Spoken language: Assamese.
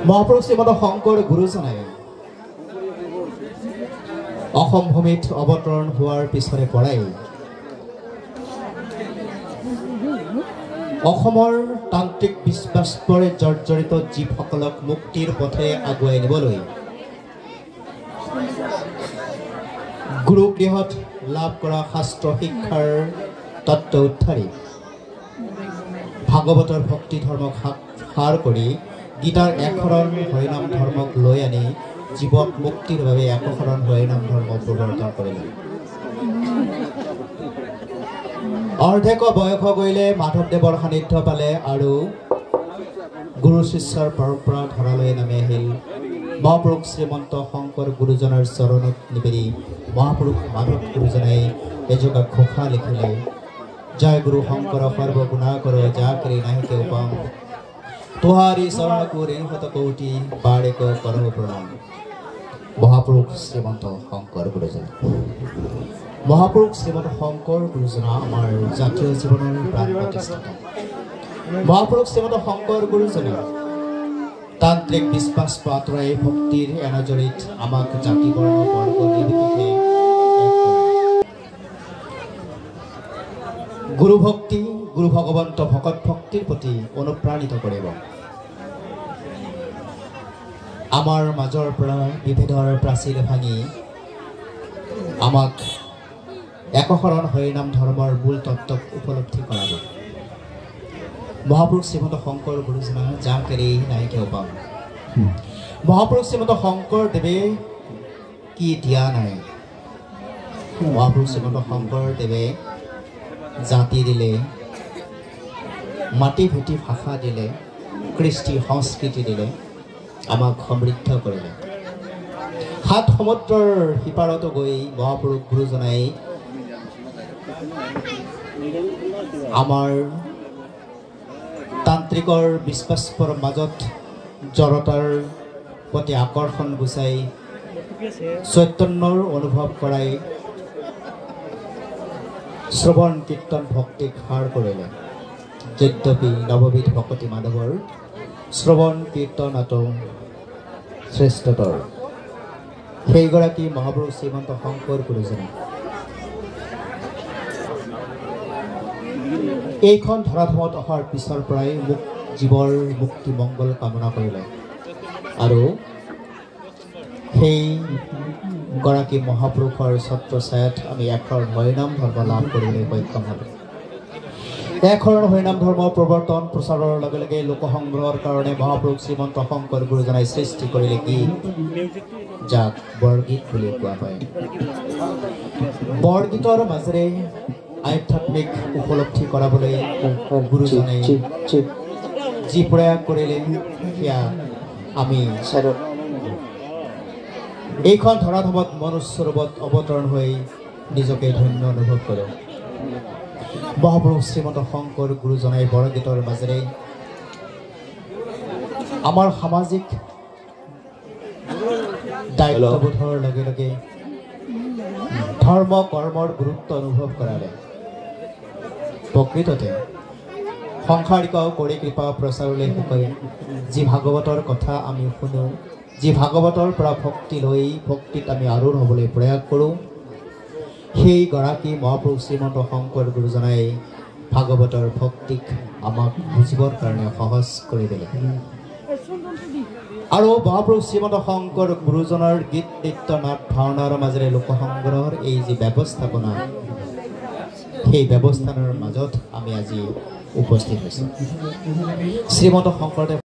মহাপুৰুষ শ্ৰীমন্ত শংকৰ গুৰুজনাই অসম ভূমিত অৱতৰণ হোৱাৰ পিছৰে পৰাই অসমৰ তান্ত্ৰিক বিশ্বাসৰে জৰ্জৰিত জীৱসকলক মুক্তিৰ পথে আগুৱাই নিবলৈ গুৰুগৃহত লাভ কৰা শাস্ত্ৰ শিক্ষাৰ তত্ত্ব উদ্ধাৰি ভাগৱতৰ ভক্তি ধৰ্মক সাৰ কৰি গীতাৰ একশৰণ হৰিনাম ধৰ্মক লৈ আনি জীৱক মুক্তিৰ বাবে একশৰণ হৰিনাম ধৰ্ম প্ৰৱৰ্তন কৰিলে। অৰ্ধেক বয়স গৈলে মাধৱদেৱৰ সান্নিধ্য পালে আৰু গুৰু শিষ্যৰ পৰম্পৰা ধৰালৈ নামি আহিল। মহাপুৰুষ শ্ৰীমন্ত শংকৰ গুৰুজনাৰ চৰণত নিবেদি মহাপুৰুষ মাধৱ গুৰুজনাই এযোগা ঘোষা লিখিলে, জয় গুৰু শংকৰ সৰ্বগুণা কৰ যাকৰি নাহি কেও পাম, তোহাৰি শৰণ কৰে হত কোটি বাড়ে কৰো প্ৰণাম। মহাপুৰুষ শ্ৰীমন্ত শংকৰ গুৰুজনা। মহাপুৰুষ শ্ৰীমন্ত শংকৰ গুৰুজনা আমাৰ জাতীয় জীৱনৰ প্ৰাণ প্ৰতিষ্ঠাতা। মহাপুৰুষ শ্ৰীমন্ত শংকৰ গুৰুজনা তান্ত্ৰিক বিশ্বাস আঁতৰাই ভক্তিৰ এনাজৰিত আমাক জাতি বৰ্ণ বৰ্গ নিৰ্বিশেষে গুৰু ভক্তি গুৰু ভগৱন্ত ভকত ভক্তিৰ প্ৰতি অনুপ্ৰাণিত কৰিব। আমাৰ মাজৰ পৰা বিভেদৰ প্ৰাচীৰ ভাঙি আমাক একশৰণ হৰিনাম ধৰ্মৰ মূল তত্ত্বক উপলব্ধি কৰাব। মহাপুৰুষ শ্ৰীমন্ত শংকৰ গুৰুজনা যাক এৰি নাই কেও পাম। মহাপুৰুষ শ্ৰীমন্ত শংকৰদেৱে কি দিয়া নাই? মহাপুৰুষ শ্ৰীমন্ত শংকৰদেৱে জাতি দিলে, মাটি ভেটি ভাষা দিলে, কৃষ্টি সংস্কৃতি দিলে, আমাক সমৃদ্ধ কৰিলে। সাত সমুদ্ৰৰ সিপাৰতো গৈ মহাপুৰুষ গুৰুজনাই আমাৰ তান্ত্ৰিকৰ বিশ্বাসৰ মাজত জড়তাৰ প্ৰতি আকৰ্ষণ গুচাই চৈতন্যৰ অনুভৱ কৰাই শ্ৰৱণ কীৰ্তন ভক্তিক সাৰ কৰিলে। যদ্যপি নৱবিধ ভকতি মাধৱৰ শ্ৰৱণ কীৰ্তন আতৌ শ্ৰেষ্ঠতৰ সেইগৰাকী মহাপুৰুষ শ্ৰীমন্ত শংকৰ গুৰুজনা এইখন ধৰাধামত অহাৰ পিছৰ পৰাই মোক জীৱৰ মুক্তি মংগল কামনা কৰিলে আৰু সেই গৰাকী মহাপুৰুষৰ ছত্ৰ ছায়াত আমি একশৰণ হৰিনাম ধৰ্ম লাভ কৰিবলৈ সক্ষম হ'লোঁ। একশৰণ হৰিনাম ধৰ্ম প্ৰৱৰ্তন প্ৰচাৰৰ লগে লগে লোকসংগ্ৰহৰ কাৰণে মহাপুৰুষ শ্ৰীমন্ত শংকৰ গুৰুজনাই সৃষ্টি কৰিলে গীত, যাক বৰগীত বুলি কোৱা হয়। বৰগীতৰ মাজেৰে আধ্যাত্মিক উপলব্ধি কৰাবলৈ গুৰুজনাই যি প্ৰয়াস কৰিলে সেয়া আমি এইখন ধৰাধামত মনুষ্য ৰূপত অৱতৰণ হৈ নিজকে ধন্য অনুভৱ কৰোঁ। মহাপুৰুষ শ্ৰীমন্ত শংকৰ গুৰুজনাই বৰগীতৰ মাজেৰে আমাৰ সামাজিক দায়িত্ববোধৰ লগে লগে ধৰ্ম কৰ্মৰ গুৰুত্ব অনুভৱ কৰালে। প্ৰকৃততে সংসাৰিক কৰি কৃপা প্ৰচাৰলৈ শুকাই যি ভাগৱতৰ কথা আমি শুনো, যি ভাগৱতৰ পৰা ভক্তি লৈ ভক্তিত আমি আৰুঢ় হ'বলৈ প্ৰয়াস কৰোঁ, সেই গৰাকী মহাপুৰুষ শ্ৰীমন্ত শংকৰ গুৰুজনাই ভাগৱতৰ ভক্তিক আমাক বুজিবৰ কাৰণে সহজ কৰি দিলে। আৰু মহাপুৰুষ শ্ৰীমন্ত শংকৰ গুৰুজনাৰ গীত নৃত্য নাট ভাওনাৰ মাজেৰে লোকসংগ্ৰহৰ এই যি ব্যৱস্থাপনা, সেই ব্যৱস্থানৰ মাজত আমি আজি উপস্থিত হৈছোঁ। শ্ৰীমন্ত শংকৰদেৱ